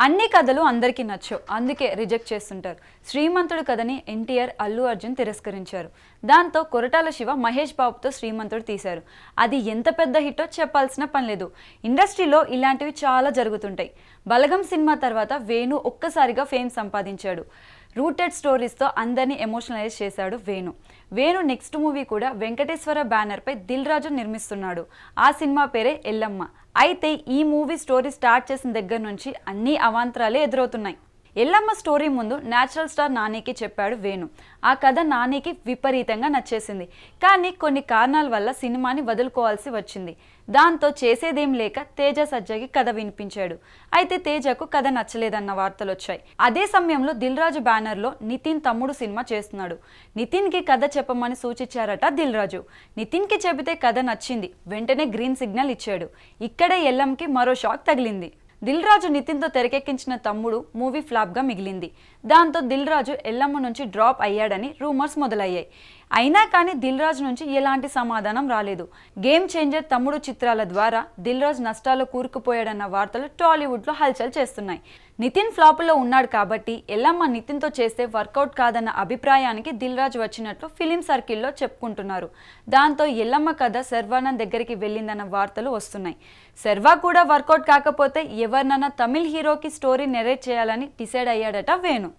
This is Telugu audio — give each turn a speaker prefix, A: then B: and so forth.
A: అన్ని కథలు అందరికీ నచ్చవు, అందుకే రిజెక్ట్ చేస్తుంటారు. శ్రీమంతుడు కథని ఎన్టీఆర్, అల్లు అర్జున్ తిరస్కరించారు. దాంతో కొరటాల శివ మహేష్ బాబుతో శ్రీమంతుడు తీశారు. అది ఎంత పెద్ద హిట్టో చెప్పాల్సిన పని లేదు. ఇండస్ట్రీలో ఇలాంటివి చాలా జరుగుతుంటాయి. బలగం సినిమా తర్వాత వేణు ఒక్కసారిగా ఫేమ్ సంపాదించాడు. రూటెడ్ స్టోరీస్తో అందరినీ ఎమోషనలైజ్ చేశాడు వేణు నెక్స్ట్ మూవీ కూడా వెంకటేశ్వర బ్యానర్పై దిల్ రాజు నిర్మిస్తున్నాడు. ఆ సినిమా పేరే ఎల్లమ్మ. అయితే ఈ మూవీ స్టోరీ స్టార్ట్ చేసిన దగ్గర నుంచి అన్ని అవాంతరాలే ఎదురవుతున్నాయి. ఎల్లమ్మ స్టోరీ ముందు న్యాచురల్ స్టార్ నానికి చెప్పాడు వేణు. ఆ కథ నానికి విపరీతంగా నచ్చేసింది. కానీ కొన్ని కారణాల వల్ల సినిమాని వదులుకోవాల్సి వచ్చింది. దాంతో చేసేదేం లేక తేజ సజ్జకి కథ వినిపించాడు. అయితే తేజకు కథ నచ్చలేదన్న వార్తలు వచ్చాయి. అదే సమయంలో దిల్ రాజు బ్యానర్లో నితిన్ తమ్ముడు సినిమా చేస్తున్నాడు. నితిన్కి కథ చెప్పమని సూచించారట దిల్ రాజు. నితిన్కి చెబితే కథ నచ్చింది. వెంటనే గ్రీన్ సిగ్నల్ ఇచ్చాడు. ఇక్కడే ఎల్లంకి మరో షాక్ తగిలింది. దిల్ రాజు నితిన్తో తెరకెక్కించిన తమ్ముడు మూవీ ఫ్లాప్గా మిగిలింది. దాంతో దిల్ రాజు ఎల్లమ్మ నుంచి డ్రాప్ అయ్యాడని రూమర్స్ మొదలయ్యాయి. అయినా కానీ దిల్ రాజు నుంచి ఎలాంటి సమాధానం రాలేదు. గేమ్ చేంజర్ తమ్ముడు చిత్రాల ద్వారా దిల్ రాజు నష్టాల్లో కూరుకుపోయాడన్న వార్తలు టాలీవుడ్లో హల్చల్ చేస్తున్నాయి. నితిన్ ఫ్లాపులో ఉన్నాడు కాబట్టి ఎల్లమ్మ నితిన్తో చేస్తే వర్కౌట్ కాదన్న అభిప్రాయానికి దిల్ రాజు వచ్చినట్లు ఫిలిం సర్కిల్లో చెప్పుకుంటున్నారు. దాంతో ఎల్లమ్మ కథ శర్వానంద్ దగ్గరికి వెళ్ళిందన్న వార్తలు వస్తున్నాయి. శర్వా కూడా వర్కౌట్ కాకపోతే ఎవరినన్నా తమిళ్ హీరోకి స్టోరీ నెరేట్ చేయాలని డిసైడ్ అయ్యాడట వేణు.